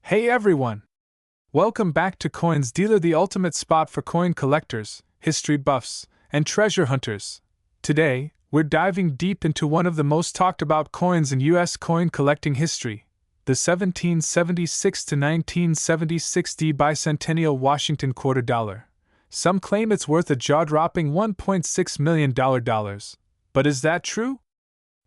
Hey everyone! Welcome back to Coins Dealer, the ultimate spot for coin collectors, history buffs, and treasure hunters. Today, we're diving deep into one of the most talked about coins in U.S. coin collecting history, the 1776 to 1976 bicentennial Washington quarter dollar. Some claim it's worth a jaw-dropping $1.6 million. But is that true?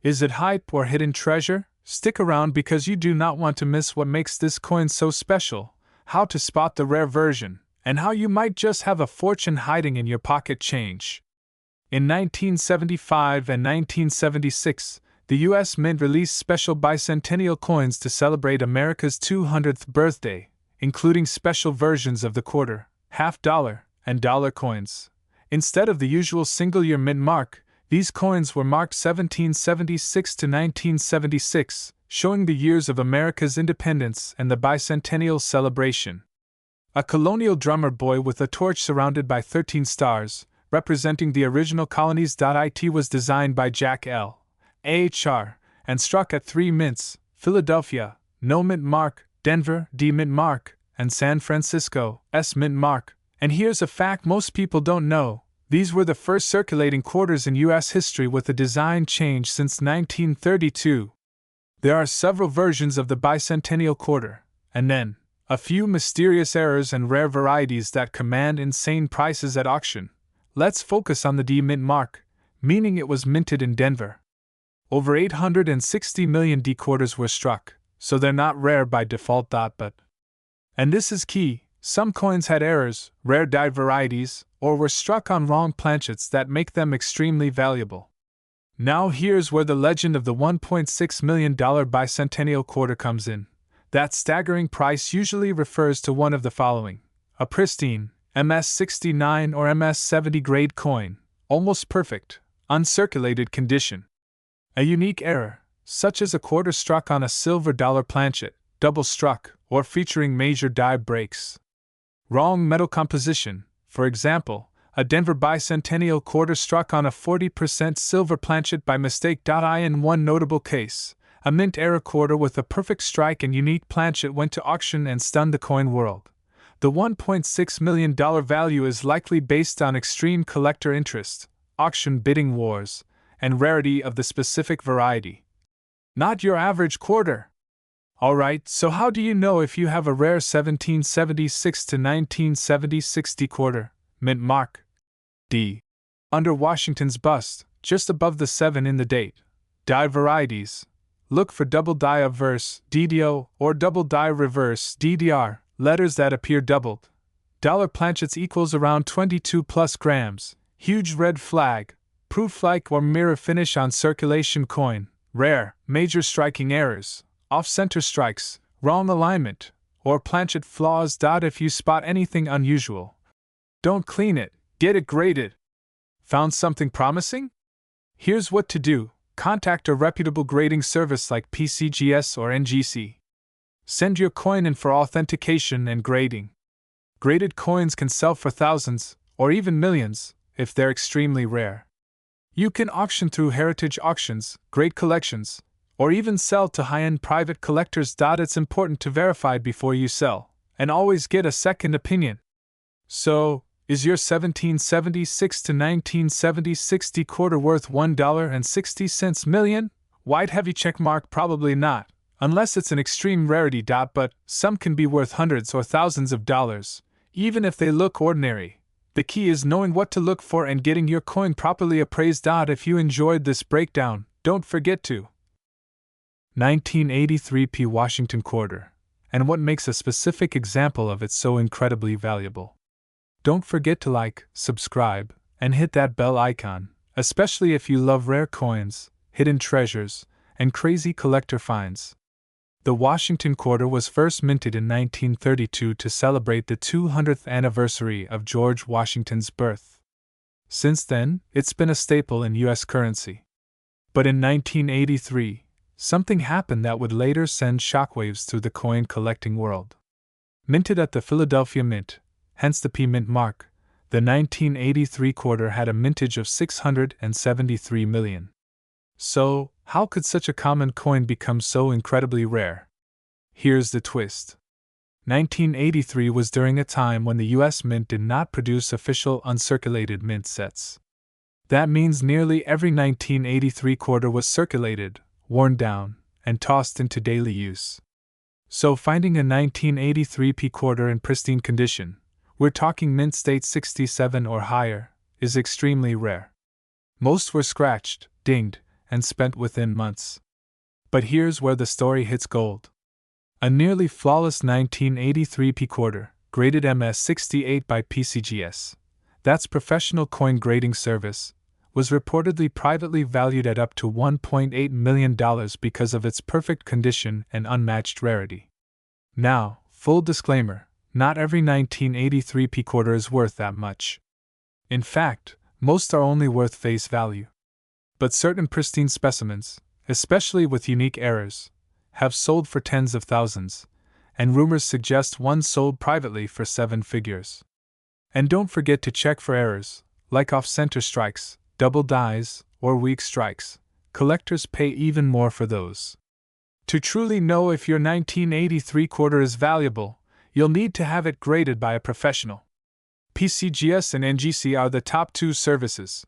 Is it hype or hidden treasure? Stick around because you do not want to miss what makes this coin so special, how to spot the rare version, and how you might just have a fortune hiding in your pocket change. In 1975 and 1976, the U.S. Mint released special bicentennial coins to celebrate America's 200th birthday, including special versions of the quarter, half dollar, and dollar coins. Instead of the usual single-year mint mark, these coins were marked 1776 to 1976, showing the years of America's independence and the bicentennial celebration. A colonial drummer boy with a torch surrounded by 13 stars, representing the original colonies. It was designed by Jack L. Ahr and struck at 3 mints: Philadelphia, no mint mark; Denver, D mint mark; and San Francisco, S mint mark. And here's a fact most people don't know. These were the first circulating quarters in U.S. history with a design change since 1932. There are several versions of the bicentennial quarter, and then, a few mysterious errors and rare varieties that command insane prices at auction. Let's focus on the D mint mark, meaning it was minted in Denver. Over 860 million D quarters were struck, so they're not rare by default. And this is key. Some coins had errors, rare die varieties, or were struck on wrong planchets that make them extremely valuable. Now here's where the legend of the $1.6 million bicentennial quarter comes in. That staggering price usually refers to one of the following: a pristine, MS-69 or MS-70 grade coin, almost perfect, uncirculated condition. A unique error, such as a quarter struck on a silver dollar planchet, double struck, or featuring major die breaks. Wrong metal composition, for example, a Denver bicentennial quarter struck on a 40% silver planchet by mistake. In one notable case, a mint era quarter with a perfect strike and unique planchet went to auction and stunned the coin world. The $1.6 million value is likely based on extreme collector interest, auction bidding wars, and rarity of the specific variety. Not your average quarter. Alright, so how do you know if you have a rare 1776 to 1976 D quarter, mint mark D? Under Washington's bust, just above the 7 in the date. Die varieties. Look for double die obverse DDO or double die reverse DDR, letters that appear doubled. Dollar planchets equals around 22 plus grams. Huge red flag. Proof-like or mirror finish on circulation coin. Rare, major striking errors. Off-center strikes, wrong alignment, or planchet flaws. If you spot anything unusual, don't clean it, get it graded. Found something promising? Here's what to do: contact a reputable grading service like PCGS or NGC. Send your coin in for authentication and grading. Graded coins can sell for thousands, or even millions, if they're extremely rare. You can auction through heritage auctions, grade collections, or even sell to high-end private collectors. It's important to verify before you sell, and always get a second opinion. So, is your 1776 to 1976 D quarter worth $1.60 million? White heavy check mark: probably not, unless it's an extreme rarity. But some can be worth hundreds or thousands of dollars, even if they look ordinary. The key is knowing what to look for and getting your coin properly appraised. If you enjoyed this breakdown, don't forget to 1983 P Washington quarter, and what makes a specific example of it so incredibly valuable. Don't forget to like, subscribe, and hit that bell icon, especially if you love rare coins, hidden treasures, and crazy collector finds. The Washington quarter was first minted in 1932 to celebrate the 200th anniversary of George Washington's birth. Since then, it's been a staple in U.S. currency. But in 1983, something happened that would later send shockwaves through the coin collecting world. Minted at the Philadelphia Mint, hence the P mint mark, the 1983 quarter had a mintage of 673 million. So, how could such a common coin become so incredibly rare? Here's the twist. 1983 was during a time when the US Mint did not produce official uncirculated mint sets. That means nearly every 1983 quarter was circulated, worn down, and tossed into daily use. So finding a 1983 P quarter in pristine condition, we're talking mint state 67 or higher, is extremely rare. Most were scratched, dinged, and spent within months. But here's where the story hits gold. A nearly flawless 1983 P quarter, graded MS68 by PCGS, that's Professional Coin Grading Service, was reportedly privately valued at up to $1.8 million because of its perfect condition and unmatched rarity. Now, full disclaimer, not every 1983 P quarter is worth that much. In fact, most are only worth face value. But certain pristine specimens, especially with unique errors, have sold for tens of thousands, and rumors suggest one sold privately for 7 figures. And don't forget to check for errors, like off-center strikes, double dies, or weak strikes. Collectors pay even more for those. To truly know if your 1983 quarter is valuable, you'll need to have it graded by a professional. PCGS and NGC are the top 2 services.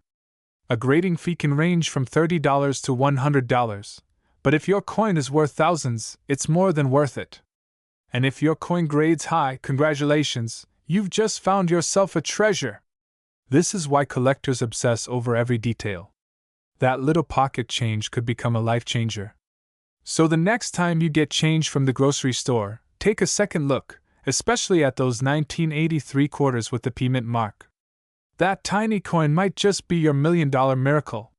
A grading fee can range from $30 to $100, but if your coin is worth thousands, it's more than worth it. And if your coin grades high, congratulations, you've just found yourself a treasure. This is why collectors obsess over every detail. That little pocket change could become a life changer. So the next time you get change from the grocery store, take a second look, especially at those 1983 quarters with the P Mint mark. That tiny coin might just be your $1 million miracle.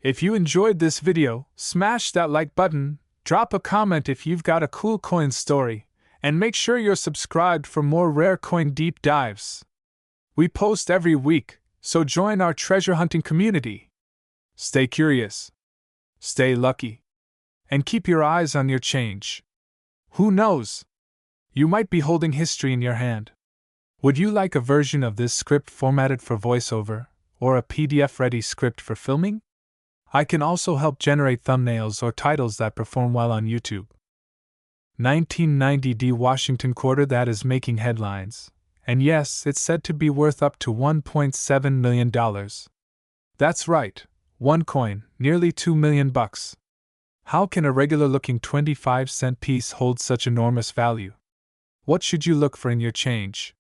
If you enjoyed this video, smash that like button, drop a comment if you've got a cool coin story, and make sure you're subscribed for more rare coin deep dives. We post every week, so join our treasure hunting community. Stay curious, stay lucky, and keep your eyes on your change. Who knows? You might be holding history in your hand. Would you like a version of this script formatted for voiceover, or a PDF-ready script for filming? I can also help generate thumbnails or titles that perform well on YouTube. 1990 D Washington quarter that is making headlines. And yes, it's said to be worth up to $1.7 million. That's right, one coin, nearly $2 million. How can a regular-looking 25-cent piece hold such enormous value? What should you look for in your change?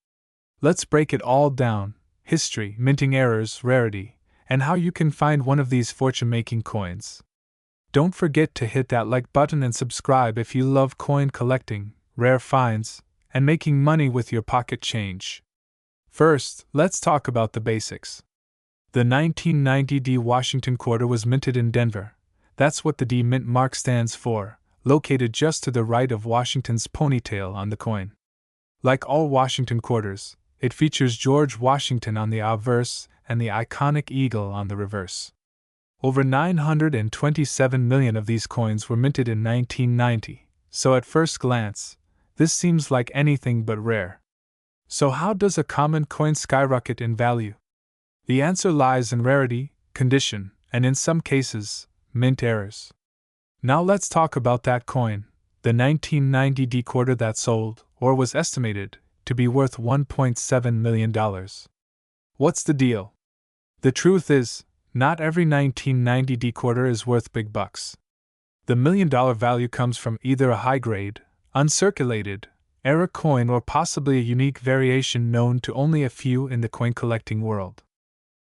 Let's break it all down: history, minting errors, rarity, and how you can find one of these fortune-making coins. Don't forget to hit that like button and subscribe if you love coin collecting, rare finds, and making money with your pocket change. First, let's talk about the basics. The 1990 D Washington quarter was minted in Denver. That's what the D Mint mark stands for, located just to the right of Washington's ponytail on the coin. Like all Washington quarters, it features George Washington on the obverse and the iconic eagle on the reverse. Over 927 million of these coins were minted in 1990, so at first glance, this seems like anything but rare. So how does a common coin skyrocket in value? The answer lies in rarity, condition, and in some cases, mint errors. Now let's talk about that coin, the 1990 D quarter that sold, or was estimated, to be worth $1.7 million. What's the deal? The truth is, not every 1990 D quarter is worth big bucks. The $1 million value comes from either a high-grade, uncirculated, error coin or possibly a unique variation known to only a few in the coin collecting world.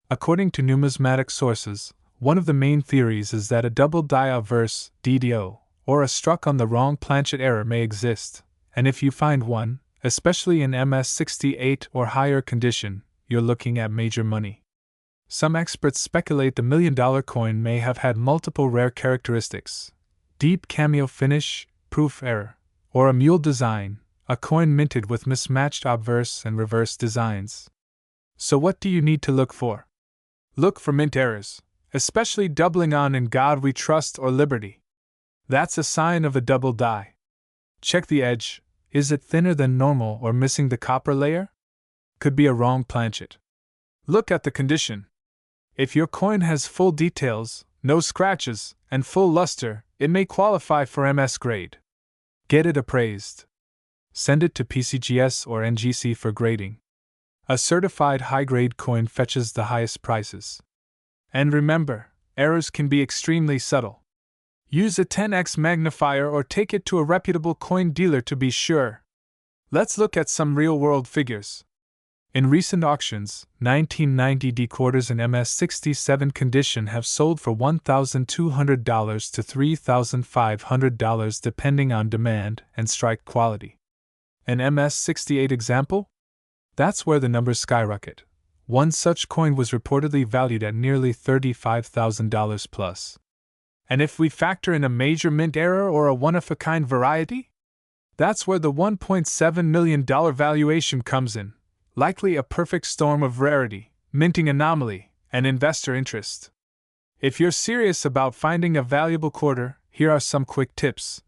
According to numismatic sources, one of the main theories is that a double die obverse, DDO, or a struck on the wrong planchet error may exist, and if you find one, especially in MS68 or higher condition, you're looking at major money. Some experts speculate the $1 million coin may have had multiple rare characteristics: deep cameo finish, proof error, or a mule design, a coin minted with mismatched obverse and reverse designs. So what do you need to look for? Look for mint errors, especially doubling on "In God We Trust" or "Liberty." That's a sign of a double die. Check the edge. Is it thinner than normal or missing the copper layer? Could be a wrong planchet. Look at the condition. If your coin has full details, no scratches, and full luster, it may qualify for MS grade. Get it appraised. Send it to PCGS or NGC for grading. A certified high-grade coin fetches the highest prices. And remember, errors can be extremely subtle. Use a 10x magnifier or take it to a reputable coin dealer to be sure. Let's look at some real-world figures. In recent auctions, 1990 D quarters in MS67 condition have sold for $1,200 to $3,500 depending on demand and strike quality. An MS68 example? That's where the numbers skyrocket. One such coin was reportedly valued at nearly $35,000 plus. And if we factor in a major mint error or a one-of-a-kind variety? That's where the $1.7 million valuation comes in, likely a perfect storm of rarity, minting anomaly, and investor interest. If you're serious about finding a valuable quarter, here are some quick tips.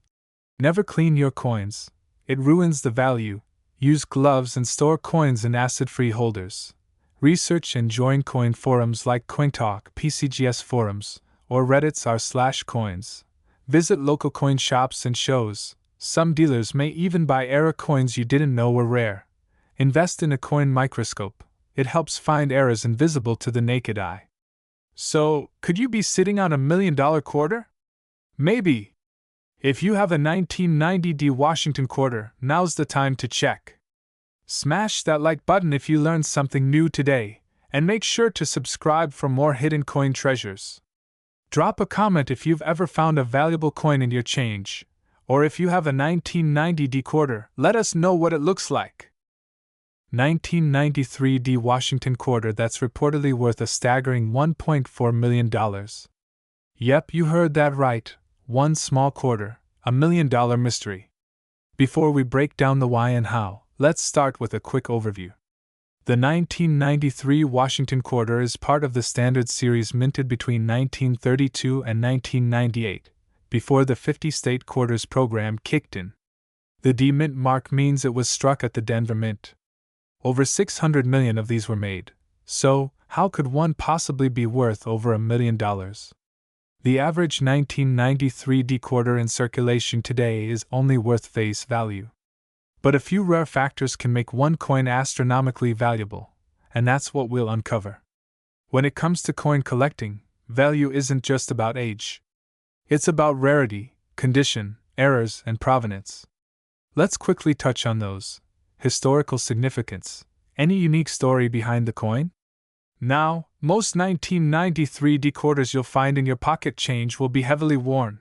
Never clean your coins. It ruins the value. Use gloves and store coins in acid-free holders. Research and join coin forums like CoinTalk, PCGS forums, or Reddit's r/coins. Visit local coin shops and shows. Some dealers may even buy error coins you didn't know were rare. Invest in a coin microscope. It helps find errors invisible to the naked eye. So, could you be sitting on $1 million quarter? Maybe. If you have a 1990 D Washington quarter, now's the time to check. Smash that like button if you learned something new today, and make sure to subscribe for more hidden coin treasures. Drop a comment if you've ever found a valuable coin in your change, or if you have a 1990 D quarter, let us know what it looks like. 1993 D Washington quarter that's reportedly worth a staggering $1.4 million. Yep, you heard that right. One small quarter, $1 million mystery. Before we break down the why and how, let's start with a quick overview. The 1993 Washington quarter is part of the standard series minted between 1932 and 1998, before the 50-state quarters program kicked in. The D Mint mark means it was struck at the Denver Mint. Over 600 million of these were made, so how could one possibly be worth over $1 million? The average 1993 D quarter in circulation today is only worth face value. But a few rare factors can make one coin astronomically valuable, and that's what we'll uncover. When it comes to coin collecting, value isn't just about age. It's about rarity, condition, errors, and provenance. Let's quickly touch on those. Historical significance. Any unique story behind the coin? Now, most 1993 D quarters you'll find in your pocket change will be heavily worn.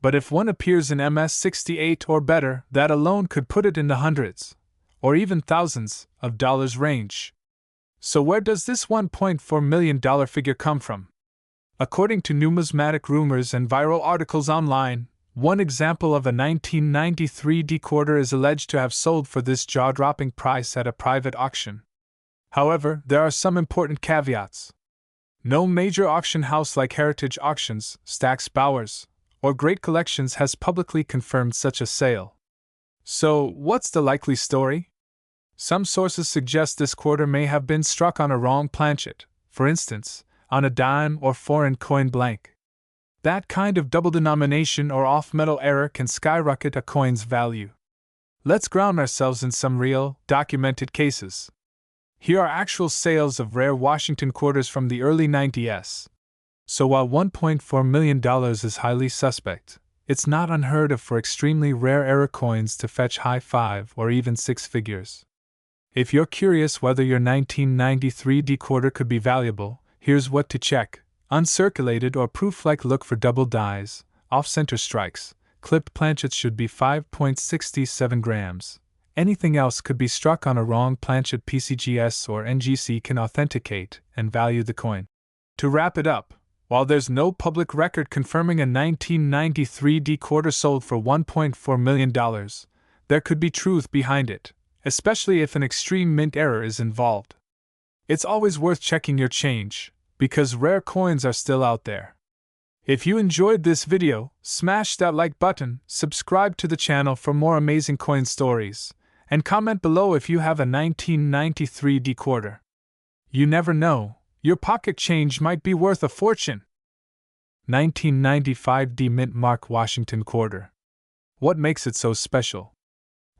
But if one appears in MS68 or better, that alone could put it in the hundreds, or even thousands, of dollars range. So where does this $1.4 million figure come from? According to numismatic rumors and viral articles online, one example of a 1993 D quarter is alleged to have sold for this jaw-dropping price at a private auction. However, there are some important caveats. No major auction house like Heritage Auctions, Stack's Bowers, or Great Collections has publicly confirmed such a sale. So, what's the likely story? Some sources suggest this quarter may have been struck on a wrong planchet, for instance, on a dime or foreign coin blank. That kind of double denomination or off-metal error can skyrocket a coin's value. Let's ground ourselves in some real, documented cases. Here are actual sales of rare Washington quarters from the early 90s. So while $1.4 million is highly suspect, it's not unheard of for extremely rare error coins to fetch high 5 or even 6 figures. If you're curious whether your 1993 D quarter could be valuable, here's what to check. Uncirculated or proof-like, look for double dies, off-center strikes. Clipped planchets should be 5.67 grams. Anything else could be struck on a wrong planchet. PCGS or NGC can authenticate and value the coin. To wrap it up, while there's no public record confirming a 1993 D quarter sold for $1.4 million, there could be truth behind it, especially if an extreme mint error is involved. It's always worth checking your change, because rare coins are still out there. If you enjoyed this video, smash that like button, subscribe to the channel for more amazing coin stories, and comment below if you have a 1993 D quarter. You never know, your pocket change might be worth a fortune. 1995 D Mint Mark Washington quarter. What makes it so special?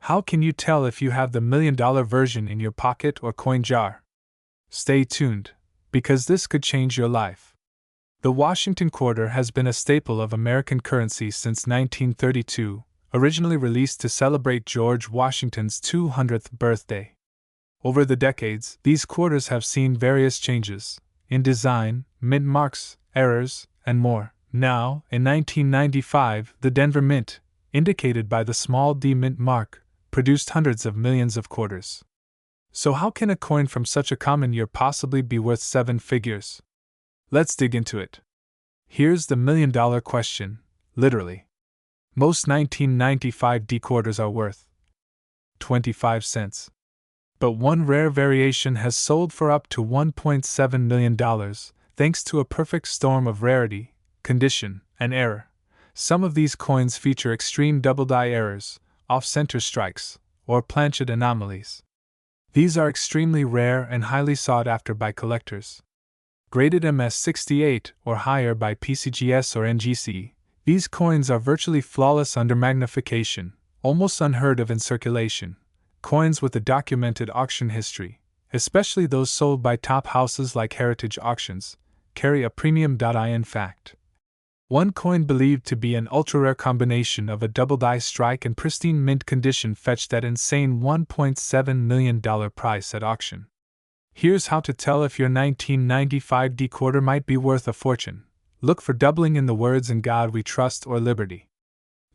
How can you tell if you have the $1 million version in your pocket or coin jar? Stay tuned, because this could change your life. The Washington quarter has been a staple of American currency since 1932, originally released to celebrate George Washington's 200th birthday. Over the decades, these quarters have seen various changes in design, mint marks, errors, and more. Now, in 1995, the Denver Mint, indicated by the small d mint mark, produced hundreds of millions of quarters. So how can a coin from such a common year possibly be worth seven figures? Let's dig into it. Here's the $1 million question, literally. Most 1995 D quarters are worth 25 cents. But one rare variation has sold for up to $1.7 million, thanks to a perfect storm of rarity, condition, and error. Some of these coins feature extreme double-die errors, off-center strikes, or planchet anomalies. These are extremely rare and highly sought after by collectors. Graded MS68 or higher by PCGS or NGC, these coins are virtually flawless under magnification, almost unheard of in circulation. Coins with a documented auction history, especially those sold by top houses like Heritage Auctions, carry a premium. In fact, one coin believed to be an ultra-rare combination of a double-die strike and pristine mint condition fetched that insane $1.7 million price at auction. Here's how to tell if your 1995 D quarter might be worth a fortune. Look for doubling in the words "In God We Trust" or "Liberty."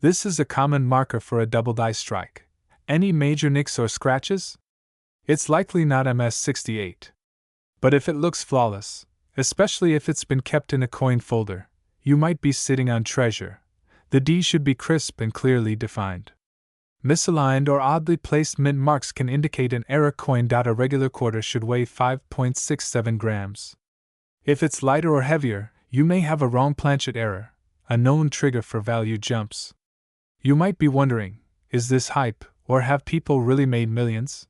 This is a common marker for a double-die strike. Any major nicks or scratches? It's likely not MS68. But if it looks flawless, especially if it's been kept in a coin folder, you might be sitting on treasure. The D should be crisp and clearly defined. Misaligned or oddly placed mint marks can indicate an error coin. A regular quarter should weigh 5.67 grams. If it's lighter or heavier, you may have a wrong planchet error, a known trigger for value jumps. You might be wondering, is this hype, or have people really made millions?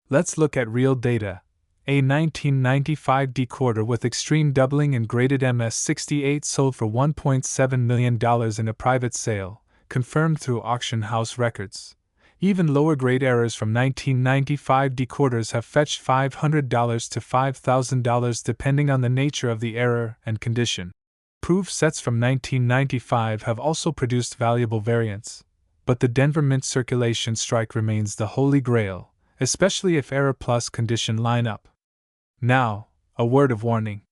Let's look at real data. A 1995 D quarter with extreme doubling and graded MS68 sold for $1.7 million in a private sale, confirmed through auction house records. Even lower grade errors from 1995 D quarters have fetched $500 to $5,000 depending on the nature of the error and condition. Proof sets from 1995 have also produced valuable variants. But the Denver Mint circulation strike remains the holy grail, especially if error plus condition line up. Now, a word of warning.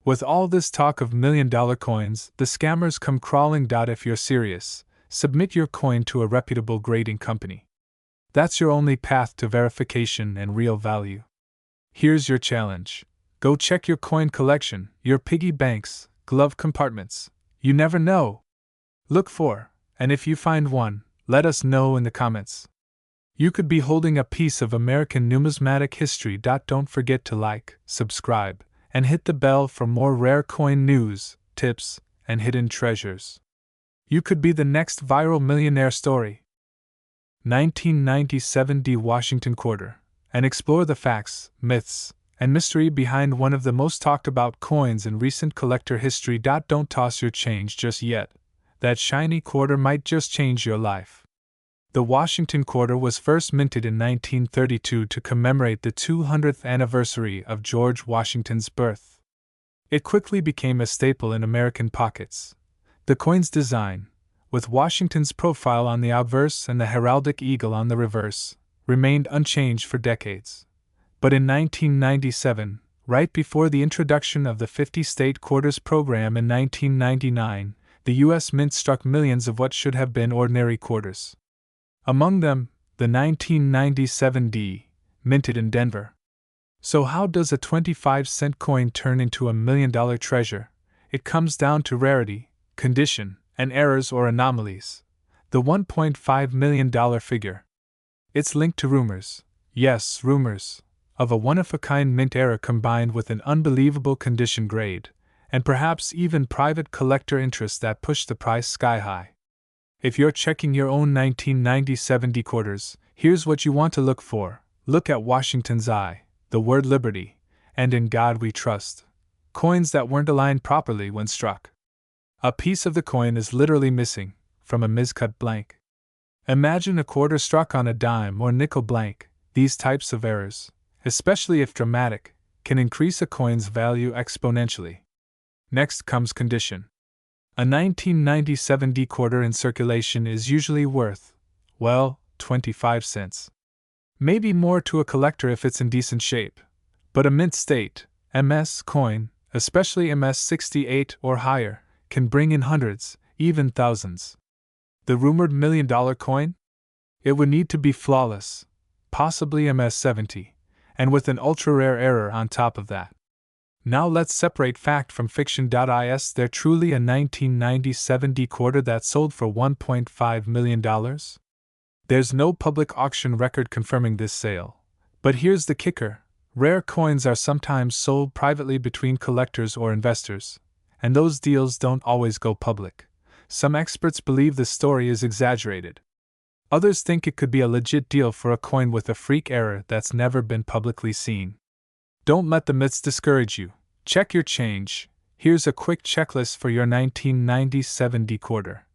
With all this talk of $1 million coins, the scammers come crawling. If you're serious, submit your coin to a reputable grading company. That's your only path to verification and real value. Here's your challenge. Go check your coin collection, your piggy banks, glove compartments. You never know. Look for, and if you find one, let us know in the comments. You could be holding a piece of American numismatic history. Don't forget to like, subscribe, and hit the bell for more rare coin news, tips, and hidden treasures. You could be the next viral millionaire story. 1997 D Washington quarter, and explore the facts, myths, and mystery behind one of the most talked about coins in recent collector history. Don't toss your change just yet. That shiny quarter might just change your life. The Washington quarter was first minted in 1932 to commemorate the 200th anniversary of George Washington's birth. It quickly became a staple in American pockets. The coin's design, with Washington's profile on the obverse and the heraldic eagle on the reverse, remained unchanged for decades. But in 1997, right before the introduction of the 50-state quarters program in 1999, the U.S. Mint struck millions of what should have been ordinary quarters. Among them, the 1997 D, minted in Denver. So how does a 25-cent coin turn into a $1 million treasure? It comes down to rarity, condition, and errors or anomalies. The $1.5 million figure. It's linked to rumors, yes, rumors, of a one-of-a-kind mint error combined with an unbelievable condition grade, and perhaps even private collector interest that pushed the price sky high. If you're checking your own 1997 D quarters, here's what you want to look for. Look at Washington's eye, the word liberty, and in God we trust. Coins that weren't aligned properly when struck. A piece of the coin is literally missing, from a miscut blank. Imagine a quarter struck on a dime or nickel blank. These types of errors, especially if dramatic, can increase a coin's value exponentially. Next comes condition. A 1997 D quarter in circulation is usually worth, well, 25 cents. Maybe more to a collector if it's in decent shape. But a mint state, MS coin, especially MS 68 or higher, can bring in hundreds, even thousands. The rumored $1 million coin? It would need to be flawless, possibly MS 70, and with an ultra-rare error on top of that. Now let's separate fact from fiction. Is there truly a 1997 D quarter that sold for $1.5 million? There's no public auction record confirming this sale. But here's the kicker. Rare coins are sometimes sold privately between collectors or investors, and those deals don't always go public. Some experts believe the story is exaggerated. Others think it could be a legit deal for a coin with a freak error that's never been publicly seen. Don't let the myths discourage you. Check your change. Here's a quick checklist for your 1997 D quarter.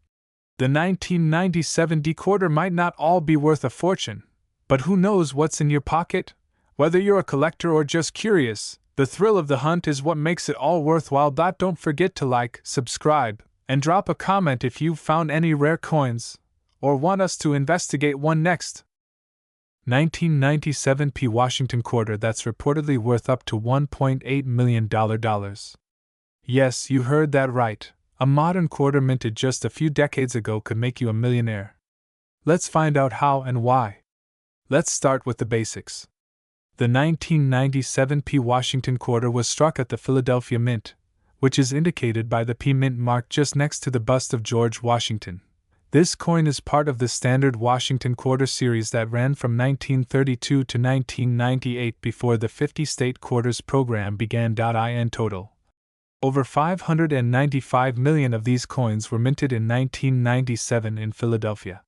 The 1997 D quarter might not all be worth a fortune, but who knows what's in your pocket? Whether you're a collector or just curious, the thrill of the hunt is what makes it all worthwhile. Don't forget to like, subscribe, and drop a comment if you've found any rare coins, or want us to investigate one next. 1997 P Washington quarter that's reportedly worth up to $1.8 million. Yes, you heard that right. A modern quarter minted just a few decades ago could make you a millionaire. Let's find out how and why. Let's start with the basics. The 1997 P Washington quarter was struck at the Philadelphia Mint, which is indicated by the P Mint mark just next to the bust of George Washington. This coin is part of the standard Washington quarter series that ran from 1932 to 1998 before the 50-state quarters program began. In total, over 595 million of these coins were minted in 1997 in Philadelphia.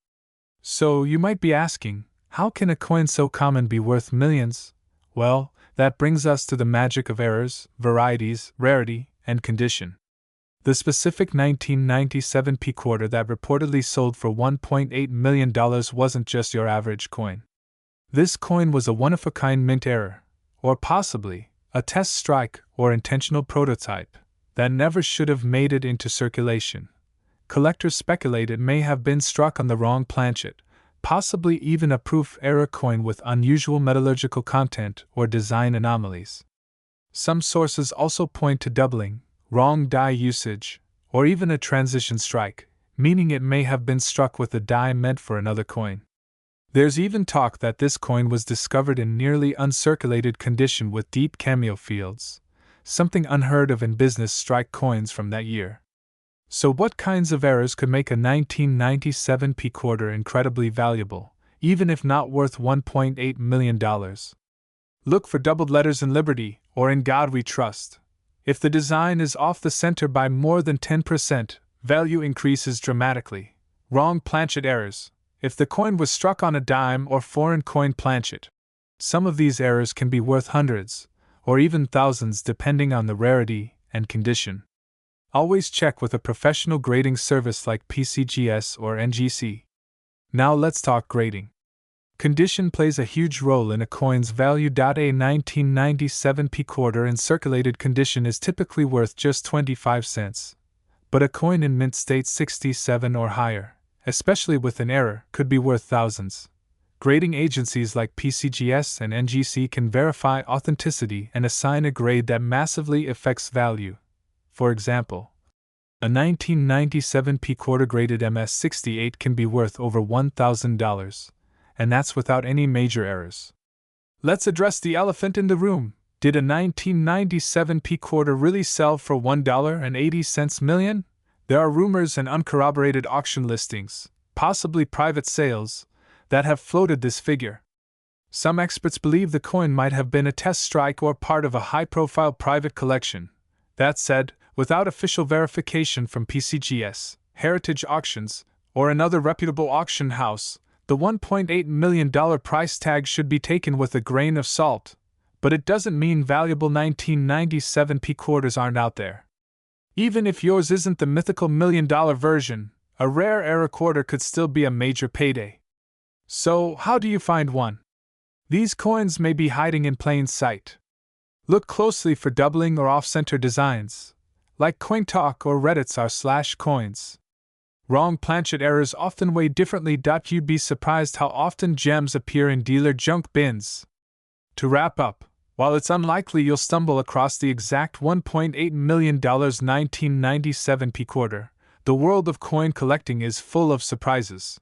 So you might be asking, how can a coin so common be worth millions? Well, that brings us to the magic of errors, varieties, rarity, and condition. The specific 1997 P quarter that reportedly sold for $1.8 million wasn't just your average coin. This coin was a one-of-a-kind mint error, or possibly a test strike or intentional prototype that never should have made it into circulation. Collectors speculate it may have been struck on the wrong planchet, possibly even a proof error coin with unusual metallurgical content or design anomalies. Some sources also point to doubling, wrong die usage, or even a transition strike, meaning it may have been struck with a die meant for another coin. There's even talk that this coin was discovered in nearly uncirculated condition with deep cameo fields, something unheard of in business strike coins from that year. So what kinds of errors could make a 1997 P quarter incredibly valuable, even if not worth $1.8 million? Look for doubled letters in Liberty or In God We Trust. If the design is off the center by more than 10%, value increases dramatically. Wrong planchet errors. If the coin was struck on a dime or foreign coin planchet, some of these errors can be worth hundreds, or even thousands depending on the rarity and condition. Always check with a professional grading service like PCGS or NGC. Now let's talk grading. Condition plays a huge role in a coin's value. A 1997 P quarter in circulated condition is typically worth just 25 cents. But a coin in mint state 67 or higher, especially with an error, could be worth thousands. Grading agencies like PCGS and NGC can verify authenticity and assign a grade that massively affects value. For example, a 1997 P quarter graded MS 68 can be worth over $1,000. And that's without any major errors. Let's address the elephant in the room. Did a 1997 P quarter really sell for $1.80 million? There are rumors and uncorroborated auction listings, possibly private sales, that have floated this figure. Some experts believe the coin might have been a test strike or part of a high-profile private collection. That said, without official verification from PCGS, Heritage Auctions, or another reputable auction house, the $1.8 million price tag should be taken with a grain of salt, but it doesn't mean valuable 1997 P quarters aren't out there. Even if yours isn't the mythical $1 million version, a rare era quarter could still be a major payday. So, how do you find one? These coins may be hiding in plain sight. Look closely for doubling or off-center designs, like CoinTalk or Reddit's r/coins. Wrong planchet errors often weigh differently. You'd be surprised how often gems appear in dealer junk bins. To wrap up, while it's unlikely you'll stumble across the exact $1.8 million 1997 p quarter, the world of coin collecting is full of surprises.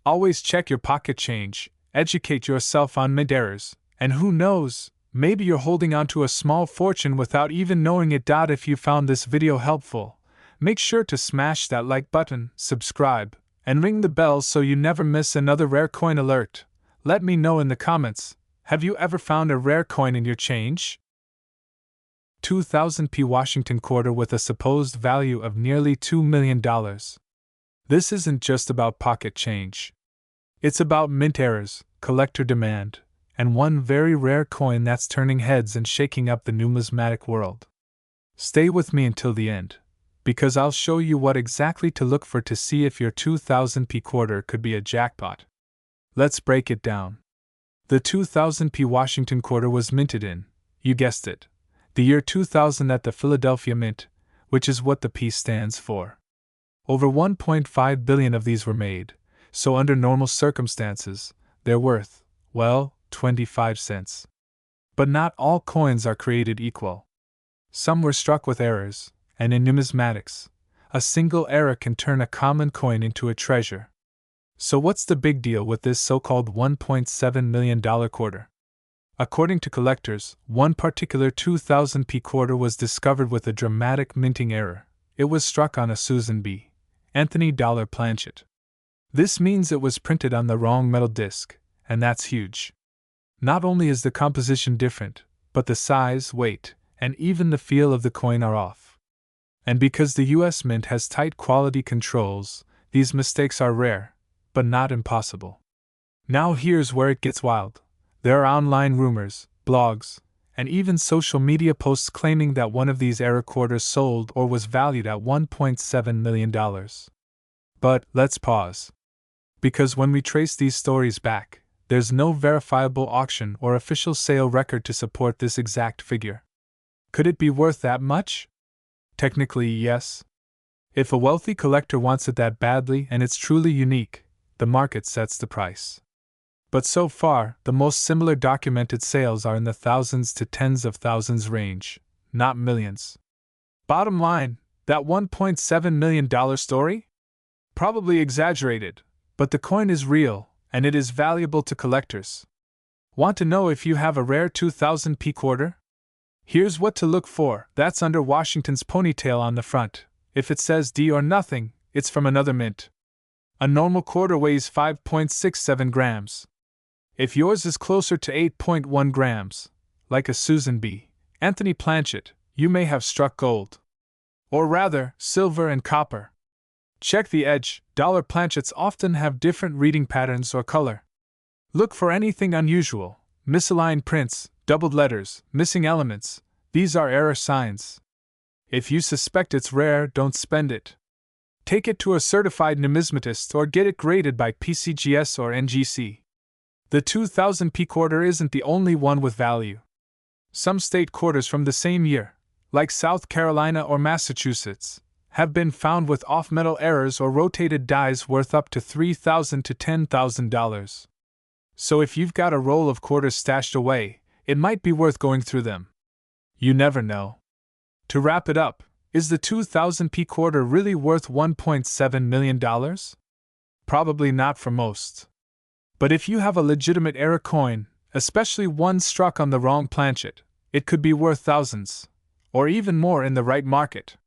Always check your pocket change, educate yourself on mint errors, and who knows, maybe you're holding onto a small fortune without even knowing it. If you found this video helpful, make sure to smash that like button, subscribe, and ring the bell so you never miss another rare coin alert. Let me know in the comments, have you ever found a rare coin in your change? 2000p Washington quarter with a supposed value of nearly $2 million. This isn't just about pocket change. It's about mint errors, collector demand, and one very rare coin that's turning heads and shaking up the numismatic world. Stay with me until the end, because I'll show you what exactly to look for to see if your 2000p quarter could be a jackpot. Let's break it down. The 2000p Washington quarter was minted in, you guessed it, the year 2000 at the Philadelphia Mint, which is what the P stands for. Over 1.5 billion of these were made, so under normal circumstances, they're worth, well, 25 cents. But not all coins are created equal. Some were struck with errors, and in numismatics, a single error can turn a common coin into a treasure. So what's the big deal with this so-called $1.7 million quarter? According to collectors, one particular 2000p quarter was discovered with a dramatic minting error. It was struck on a Susan B. Anthony dollar planchet. This means it was printed on the wrong metal disc, and that's huge. Not only is the composition different, but the size, weight, and even the feel of the coin are off. And because the US Mint has tight quality controls, these mistakes are rare, but not impossible. Now here's where it gets wild. There are online rumors, blogs, and even social media posts claiming that one of these error quarters sold or was valued at $1.7 million. But let's pause. Because when we trace these stories back, there's no verifiable auction or official sale record to support this exact figure. Could it be worth that much? Technically, yes. If a wealthy collector wants it that badly and it's truly unique, the market sets the price. But so far, the most similar documented sales are in the thousands to tens of thousands range, not millions. Bottom line, that $1.7 million story? Probably exaggerated, but the coin is real, and it is valuable to collectors. Want to know if you have a rare 2000p quarter? Here's what to look for. That's under Washington's ponytail on the front. If it says D or nothing, it's from another mint. A normal quarter weighs 5.67 grams. If yours is closer to 8.1 grams, like a Susan B. Anthony planchet, you may have struck gold. Or rather, silver and copper. Check the edge. Dollar planchets often have different reading patterns or color. Look for anything unusual, misaligned prints, doubled letters, missing elements. These are error signs. If you suspect it's rare, don't spend it. Take it to a certified numismatist or get it graded by PCGS or NGC. The 2000p quarter isn't the only one with value. Some state quarters from the same year, like South Carolina or Massachusetts, have been found with off-metal errors or rotated dies worth up to $3,000 to $10,000. So if you've got a roll of quarters stashed away, it might be worth going through them. You never know. To wrap it up, is the 2000p quarter really worth $1.7 million? Probably not for most. But if you have a legitimate error coin, especially one struck on the wrong planchet, it could be worth thousands, or even more in the right market.